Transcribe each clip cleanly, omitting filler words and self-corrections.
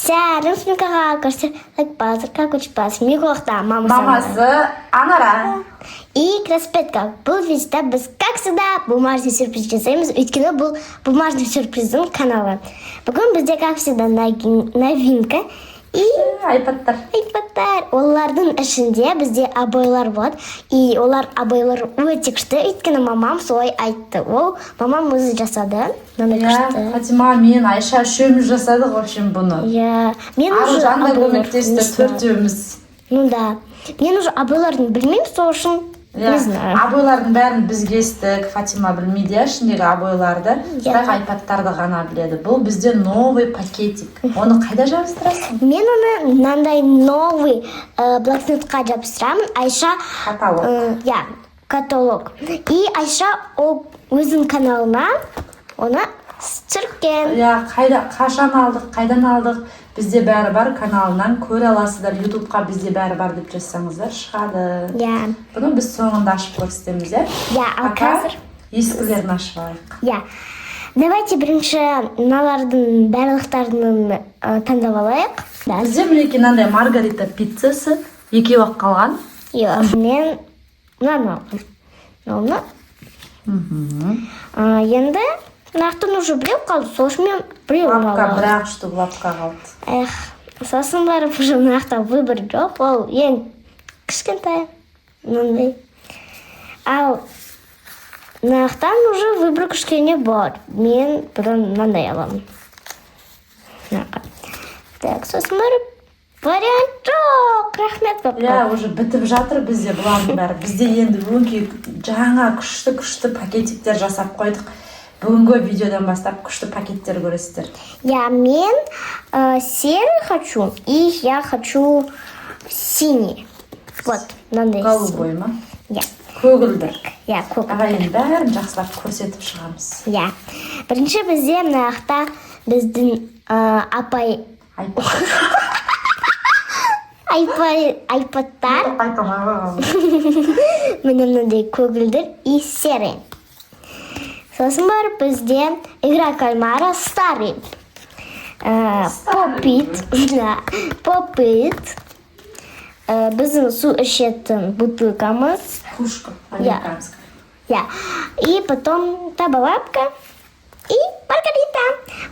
Сәлем смекаға көрсе, лайк как учпас. Миғоқта мамасы Анара. И Краспетка. Бұл видеода біз, как всегда, бумажный сюрприз жасаймыз. Өйткені бұл бумажный сюрприздың каналы. Бүгін бізде, как всегда, новинка. И айпадтар. Олардың ішінде бізде обойлар болады. И олар обойлар өте күшті. Өйткені мамам солай айтты. Ол мамам өзі жасады. Фатима, мен Айша үшеуміз жасадық, в общем, бұны. Мен уже Аружан да көмектесті, төртеуміз. Ну да. Мен уже обойларын білмеймін, сол үшін не знаю. Обойлардың бәрін біз кестік, Фатима білмейді, ішіндегі обойларды, бірақ айпадтарды ғана біледі. Бұл бізде новый пакетик. Оны қайда жабыстырасың? Мен оны мынандай новый блокнотқа жабыстырамын. Айша каталог. Каталог. И Айша өзінің каналына оны түсірген. Қашан алдық, қайдан алдық? Бізде бәрі бар, каналынан көре аласыздар. Ютубқа бізде бәрі бар деп жазсаңыздар, шығады. Бұны біз соңында ашып көрсетеміз, ал қазір ескілерін ашып алайық. Давайте бірінші мыналардың барлықтарын таңдап алайық. Бізде мінекей мынандай маргарита пиццасы екеу-ақ қалған. Мен мынаны алдым. Енді нақтын уже біреу қалды, сол үшін мен біреу алып. Бірақ штук лапка қалды. Сосын барып уже нақта выбор жоқ, ол ең кішкентай. Ал нақтан уже выбор кішкене бар. Мен бұдан мынандай аламын. Сосын барып вариант жоқ, рахмет көп. Уже бітіп жатыр бізде бұлардың бәрі. Бізде енді өңкей жаңа күшті пакетиктер жасап қойдық. Бүгінгі видеодан бастап күшті пакеттер көресіздер. Мен серый хочу, и я хочу синий. Вот, мынандай. Голубой ма? Көгілдір. Ағайын бәрін жақсылап көрсетіп шығамыз. Бірінші бізде мынақта біздің айпадтар. Мынандай көгілдір и серый. Сосын барып бізде игра кальмара старый. Попит. Біздің су ішетін бутылкамыз. Кружка американская. И потом табалапка и маргарита.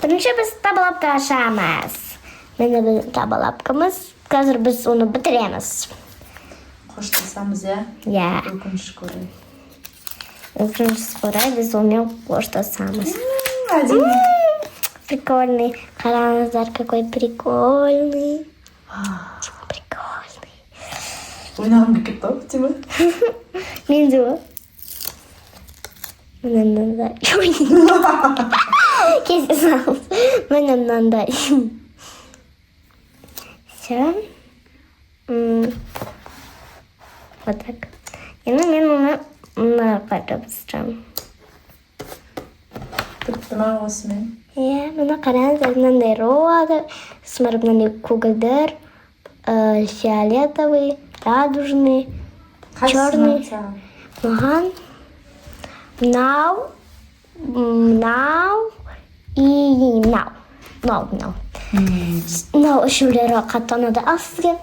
Бірінші біз табалапка ашамыз. Мені біздің табалапкамыз. Қазір біз оны бітіреміз. Қоштасамыз, өкініш көрейік. Өкінішсіз орай біз онымен қоштасамыз. Прикольный. Қараңыздар, какой прикольный. Прикольный. Ойнағым келіп кетті, Фатима? Мен де ол. Мынандай. Кесе салып. Мынандай. Все. Вот так. Мен оны мынаға жабыстырамын. Бітті ма осымен? Мына қараңыздар, мынандай роза, смотрю, мынандай көгілдір, фиолетовый, радужный, черный. Маған мынау и мынау. Мынау үшеулері қатты ұнады. Ал сізге?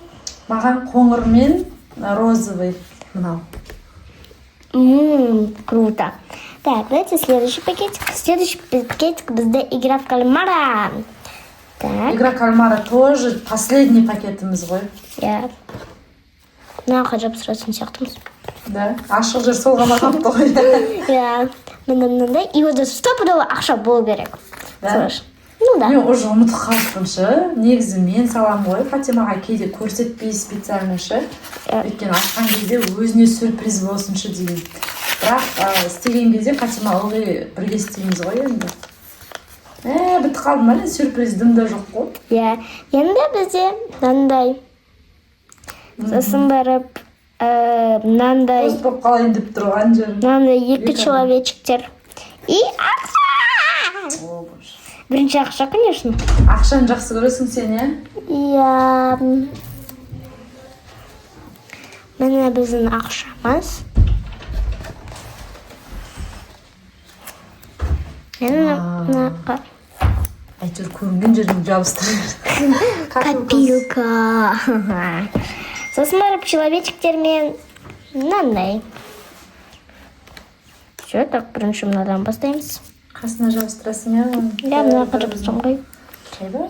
Маған қоңыр мен розовый мынау. Круто. Так, давайте следующий пакетик. Следующий пакетик бізде игра в кальмара. Игра кальмара тоже последний пакетіміз ғой. Мынауға жабыстыратын сияқтымыз. Ашық жер сол ғана қапты ғой. Мынандай. И ода стопудово ақша болу керек. Мен уже ұмытып қалыппыншы. Негізі мен салам ғой. Фатимаға кейде көрсетпей специально шы. Өйткені ашқан кезде өзіне сюрприз болсыншы деген. Бірақ істеген кезде Фатима ылғи бірге істейміз ғой енді. Бітті қалды ма, сюрприз дымда жоқ қой. Енді бізде мынандай. Сосын барып мынандай. Өз болып қалайын деп тұрған жерім. Мынандай екі человечектер. И ақша! Бірінші ақша, конечно. Ақшаны жақсы көресің сен, Міне біздің ақшамыз. әйтеуір көрінген жерін жабыстырайын. Копилка. Сосын барып человечектермен мынандай. Все, так, бірінші мынадан бастаймыз. Қасына жабыстырасың иә? Я мына қарапсың ғой. Қайда?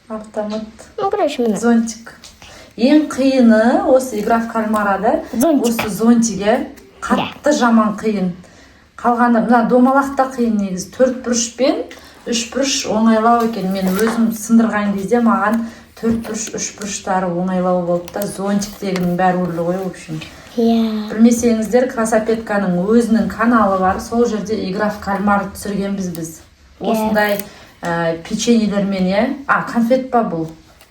Автомат. Ну, короче, мына. Зонтик. Ең қиыны осы игра в кальмарада осы зонтиге қатты жаман қиын. Қалғаны мына домалақ та қиын негізі. 4 бұрыш пен 3 бұрыш оңайлау екен. Мен өзім сындырған кезде маған 4 бұрыш, 3 бұрыштары оңайлау болды да зонтиктегінің бәрі өлі ғой, в общем. Білмесеңіздер, Красопетканың өзінің каналы бар. Сол жерде игра в кальмар түсіргенбіз біз. Осындай печеньелермен, иә? Конфет па бұл?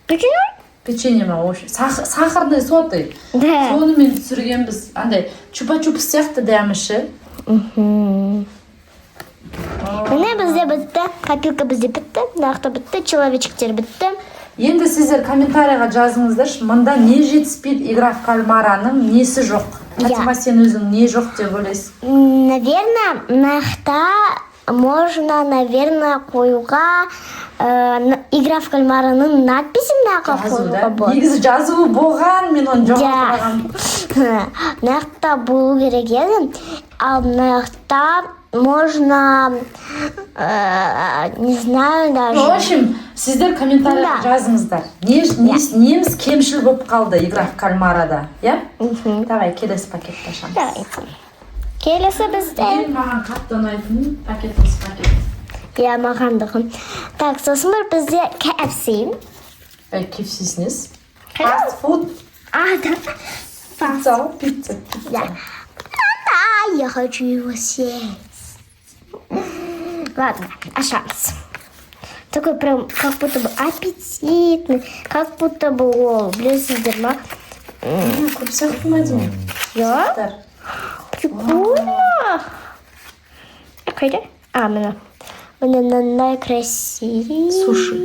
Печенье? Печенье ма, в общем. Сахарный соты. Сонымен түсіргенбіз. Андай чупа-чупс сияқты дәміші. Міне бізде бітті, копилка бізде бітті, нақты бітті, человечектер бітті. Енді сіздер комментарийға жазыңыздаршы, мында не жетіспейді игра в кальмараның несі жоқ? Фатима, сен өзің не жоқ деп ойлайсың? Наверное, нақты можно, наверное, қоюға игра в кальмараның надписін нақты қоюға болады. Негізі жазуы болған, мен оны жоғалтпаған. Нақты болу керек еді. Ал нақты можно, не знаю даже. В общем, сіздер комментарийға жазыңыздар. Неміз кемшіл болып қалды игра в кальмарада, иә? Давай, келесі пакетті ашамыз. Давай. Келесі бізде. Маған қатты ұнайтын пакетіміз пакет. Я мағандығым. Так, сосын бір бізде KFC. KFC-сінес. Fast food. Да. Пицца. Да, я хочу его съесть. Ладно, шанс. Такой прям как будто бы аппетитный, как будто бы білесіздер ма? Көп сияқты ма деймін? Я? Прикольно. Қайда? Мына. Мынандай красивый. Суши.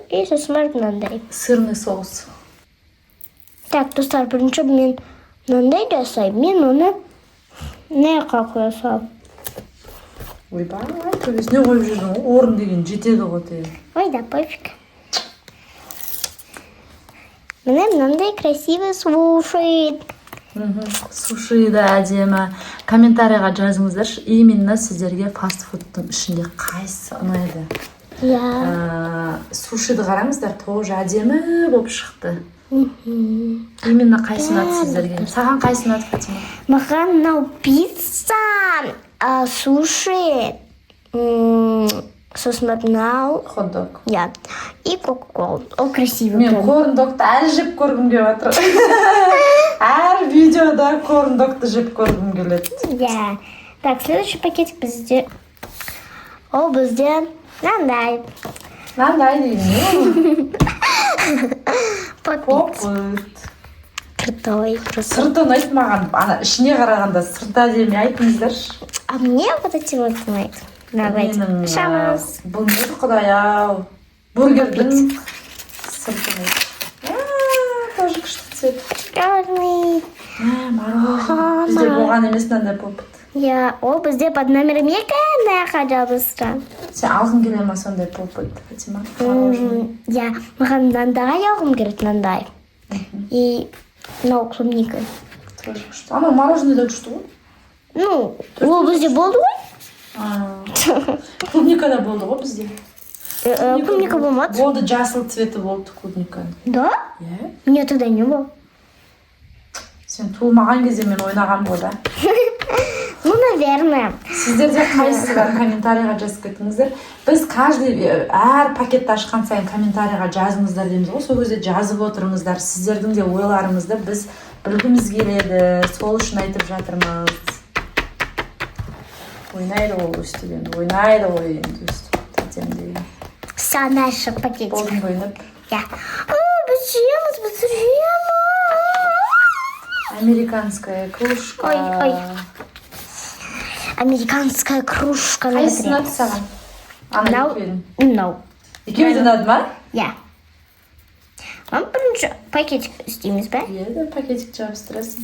И сосын мынандай. Сырный соус. Так, достар, бірінші мен мынандай жасаймын. Мен оны не қоя салып. Ойбай, төбесіне қойып жүрдің ғой, орын деген жетеді ғой тегі. Ой, да пофиг. Міне мынандай красивый суши. Суши да әдемі. Комментарийға жазыңыздаршы, именно сіздерге фастфудтың ішінде қайсысы ұнайды? Сушиді қараңыздар, тоже әдемі болып шықты. Именно қайсы ұнады сіздерге? Саған қайсы ұнады, Фатима? Маған мынау пицца, суши, сосын мынау. Хот-дог. И кока-кола. Ол красивый. Мен корн-догты әлі жеп көргім келіп жатыр. Әр видеода корн-догты жеп көргім келеді. Так, следующий пакетик бізде. Ол бізде мынандай. Мынандай дейін. Попит. Крутой, крутой. Сырты ұнайды маған. Ана ішіне қарағанда сырты әдемі, айтыңыздаршы. Мне вот эти вот ұнайды. Давайте. Шамас. Бұл не құдай-ау. Бургердің сырты ұнайды. Тоже күшті цвет. Разный. Мороженое. Бізде болған емес мынандай попыт. Ол бізде под номером екенде жабыстырам. Сен алғың келе ма сондай попыт, Фатима? Мороженое. Маған мынандай алғым келеді, мынандай. И мынау клубника. Тоже күшті. Ана мороженое да күшті ғой? Ну, ол бізде болды ғой? Клубника да болды ғой бізде. Клубника болмады. Болды, жасыл цветі болды клубника. Да? Мне тогда не было. Сен туылмаған кезде мен ойнаған болды. Ну, наверное. Сіздерде қайсысы бар, комментарийға жазып кетіңіздер. Біз әр пакетті ашқан сайын комментарийға жазыңыздар дейміз ғой. Сол кезде жазып отырыңыздар. Сіздердің де ойларыңызды біз білгіміз келеді. Сол үшін айтып жатырмыз. Ойнайды ол өстіген. Ойнайды ғой енді өстіген. Все, дальше пакетик. Болдың ойнап. Біз жиеміз. Американская кружка. Ой. Американская кружка. Қайсы ұнады саған? Ана No. Екеуі де ұнады ма? Бірінші пакетик істейміз бе? Пакетик жабыстырасың.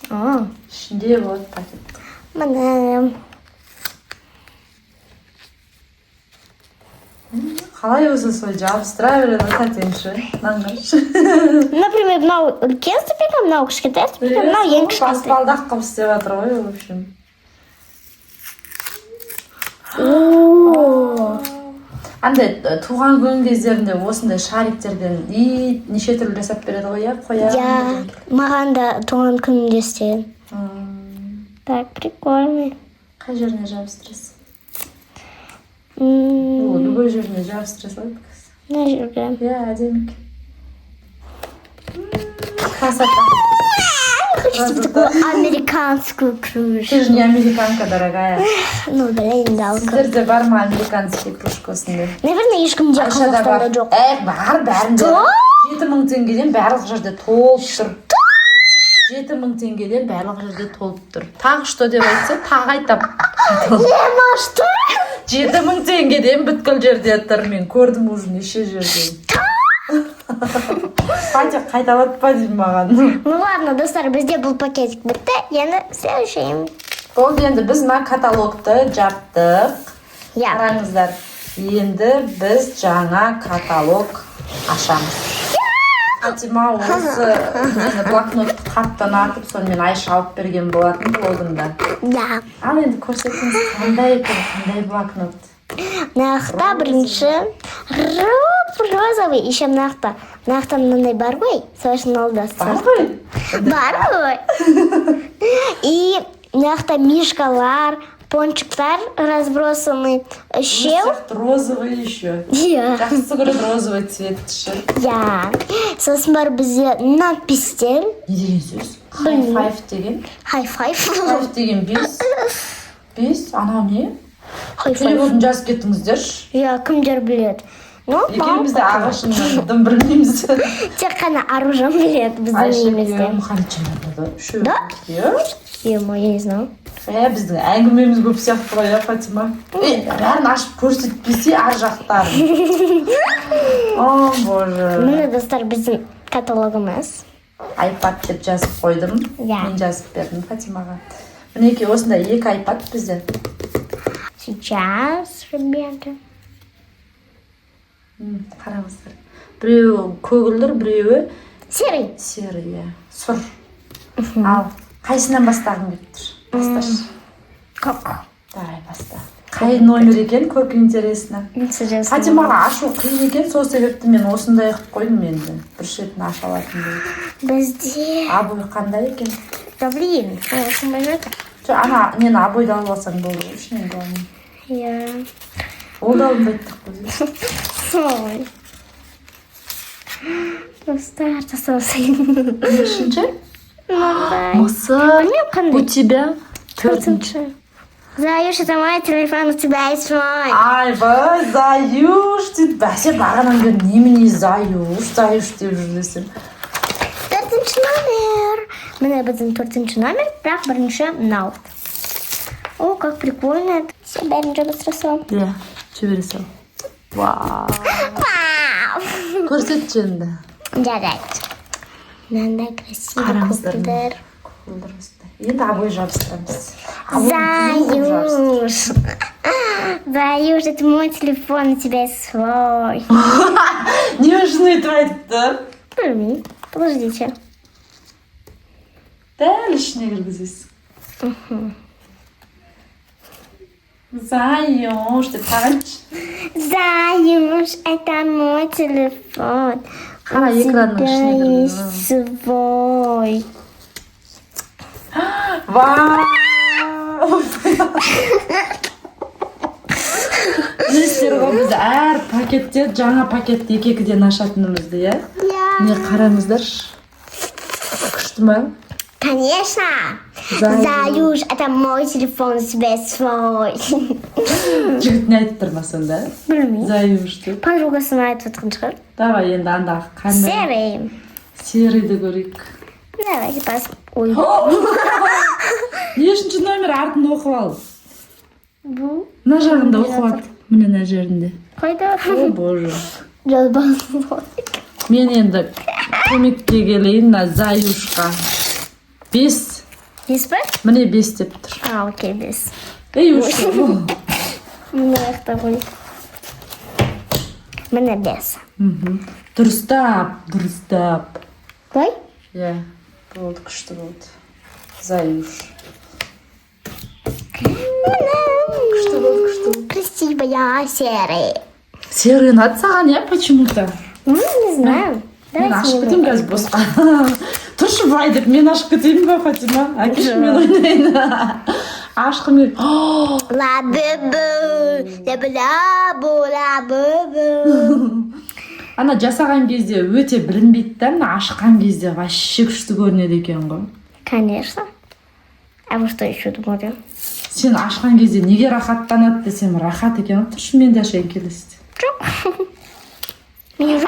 Aa. Şimdi bu paket. Bana. Қалай өзі сол жабыстыра береді тәтеңші наңғаш. Например, мынау үлкен ступенька, мынау кішкентай ступенька, мынау ең кішкентай. Баспалдақ қылып істеп жатыр ғой, в общем. Андай туған күн кездерінде осындай шариктерден неше түрлі жасап береді ғой, қоя. Маған да туған күнімде істеген. Так, прикольно. Қай жеріне жабыстырасың? Любой жеріне жабыстыра салады. Мына жерге. Әдемі. Красота. Хочу себе такую американскую кружку. Ты же не американка, дорогая. Ну, блин, жалко. Сіздерде бар ма американский кружка осындай? Наверное, ешкімде Қазақстанда жоқ. Бар, бәрінде. 7000 теңгеден барлық жерде толып тұр. 7000 теңгеден барлық жерде толып тұр. Тағы что деп айтса, тағы айтап. Ема, что? 7000 теңгеден бүткіл жерде тұр. Мен көрдім уже неше жерден. Патя қайталатпа деймін маған. Ну ладно, достар, бізде бұл пакетик бітті. Енді следующий. Болды, енді біз мына каталогты жаптық. Қараңыздар. Енді біз жаңа каталог ашамыз. Фатима осы блокнотты қаттан артып, сонымен Айша алып берген болатын блогында. Да. Ал енді көрсетіңіз, қандай екен, қандай блокнот? Мынақта бірінші розовый, еще мынақта мынандай бар ғой, сосын алдасы. Бар ғой? Бар ғой. И мынақта мишкалар, пончиктар разбросаны. Үшеу. Розовый еще. Жақсы көреді розовый цветші. Сосын бар бізде надпистер. Не деген сөз? Хай-файв деген? Хай-файв. Хай-файв деген 5. Анау не? Переводын жазып кеттіңіздерші. Кімдер біледі. Екеумізді ағылшыннан білмейміз. Тек қана аружан біледі біздің немізде. Айша мұхамеджан болды. Да? Ема, я не знаю. Біздің әңгімеміз көп сияқты ғой, Фатима. Бәрін ашып көрсетпесе ар жақтарын. О, боже. Міне достар, біздің каталогымыз. iPad деп жазып қойдым. Мен жазып бердім Фатимаға. Мінеке осындай 2 iPad бізде. Сейчас, ребята. Қараңыздар. Біреуі көгілдір, біреуі серый. Серый, сұр. Ал, қайсынан бастағың келіп тұр? Басташы. Давай, баста. Қай номер екен, көп интересно. Фатимаға ашу қиын екен, сол себепті мен осындай қып қойдым енді. Бір шетін аша алатын дейді. Бізде. Абой қандай екен? Да блин, осындай жөті. Ана, нені абойды алып алсаң болды үшін енді оның. Ол да алынбайттық көзі. Ой. Достар, жасаусың. Нешінші? Осы, у тебя 4-ші. Заюш, это мой телефон, у тебя есть мой. Айбай, Заюш, дейді. Бәсе бағанан бері немене Заюш деп жүрдесің. 4-ші номер. Міне біздің 4-ші номер, бірақ бірінші мынау. О, как прикольно. Все, бәрін жабыстыра салам. Жібере сал. Вау. Көрсетші енді. Жарайды. Мынандай красивый көпілдер. Енді абой жабыстырамыз. Заюш. Заюш, это мой телефон, у тебя есть свой. Не үшін өйтіп айтты? Білмеймін. Подождите. Дәл ішіне кіргізесің. Заюш, деп тағайыншы. Заюш, это мой телефон. Қара экранның ішіне У тебя кіргізесің. есть свой. Вау! Білесіздер ғой, біз әр пакетте, жаңа пакетті 2-2-ден ашатынымызды, Не қараңыздаршы. Күшті ма? Конечно. Заюш, это мой телефон, у тебя есть свой. Жігіт не айтып тұрма сонда? Білмеймін. Заюш деп. Подругасына айтып отқан шығар. Давай, енді андағы қандай? Серый. Серыйді көрейік. Давайте посмотрим. Не үшінші номер артын оқып ал. Бұл. Мына жағында оқып ал. Міне мына жерінде. Қайда? О, боже. Жазбасын. Мен енді көмекке келейін мына Заюшқа. 5. 5 па? Міне 5 деп тұр. Окей, 5. Ей, ұшы. Мына жақта ғой. міне 5. Дұрыстап. Қой? Иә, болды, күшті болды. Заюш. Күшті болды. Красивая серый. Серый ұнады саған, иә, почему-то? Не знаю. Мен ашып кетейін қазір босқа. Тұршы бай деп, мен ашып кетейін ба, Фатима? Әкеші мен ойнайын. Ашқым ел. Лабы-бы. Ана жасаған кезде өте білінбейді да, мына ашқан кезде вообще күшті көрінеді екен ғой. Конечно. А вы что еще думали? Сен ашқан кезде неге рахаттанады десем, рахат екен. Тұршы мен де ашайын келесіз. Мен уже...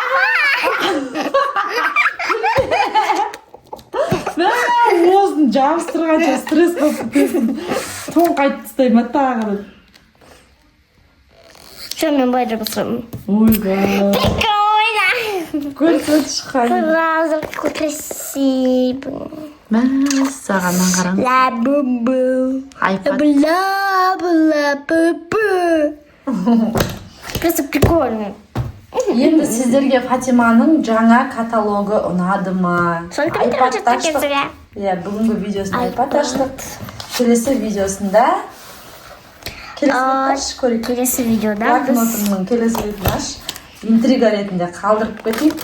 Осыны жабыстырғанша стресс болып кетесің. Тоң қайтып тастай ма тағы. Что мен былай жабыстырамын? Ойбай. Прикольно. Көрсет шыққан. Сразу красиво. Мәссаған қараң. Ла-бу-бу. Айпад. Ла-бу-ла-бу-бу. Просто прикольно. Енді сіздерге Фатиманың жаңа каталогы ұнады ма? Соны комментарийде жазыңыздар. Иә, бүгінгі видеосында айпад аштық. Келесі видеосында Келесі видеода біз блокнотымның келесі бетін аш. Интрига ретінде қалдырып кетейік.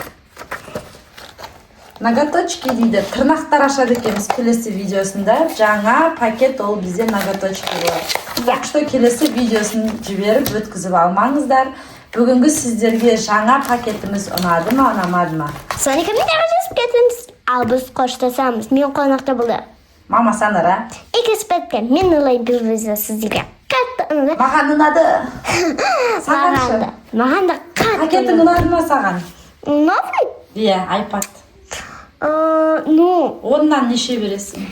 Ноготочки дейді. Тырнақтар ашады екенбіз келесі видеосында. Жаңа пакет ол бізде ноготочки болады. Так что келесі видеосын жіберіп өткізіп алмаңыздар. Бүгінгі сіздерге жаңа пакетіміз ұнады ма, ұнамады ма? соны комментарийде жазып кетіңіз. Ал біз қоштасамыз. Мен қонақта болды. Мама санара. Экспертке мен ойлаймын бұл видео сіздерге қатты ұнады. Маған ұнады. Сағаншы. Маған да қатты Пакетің ұнады ма саған? Новый? Иә, айпад. Ну, Оннан неше бересің?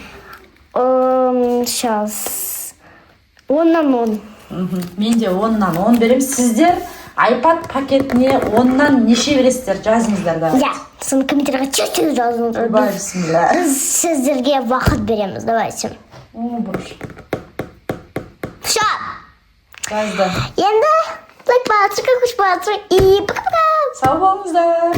сейчас. 10-нан 10. Мен де 10-нан 10 берем. Сіздер айпад пакетіне 10-нан неше бересіздер? Жазыңыздар да. Я, соны комментарийға чуть-чуть жазыңыздар. Ойбай, бисмилля. Біз сіздерге уақыт береміз, давайте. О, боже. Все. Жазды. Енді лайк басыңыздар, көш басыңыздар и пока-пока. Сау болыңыздар.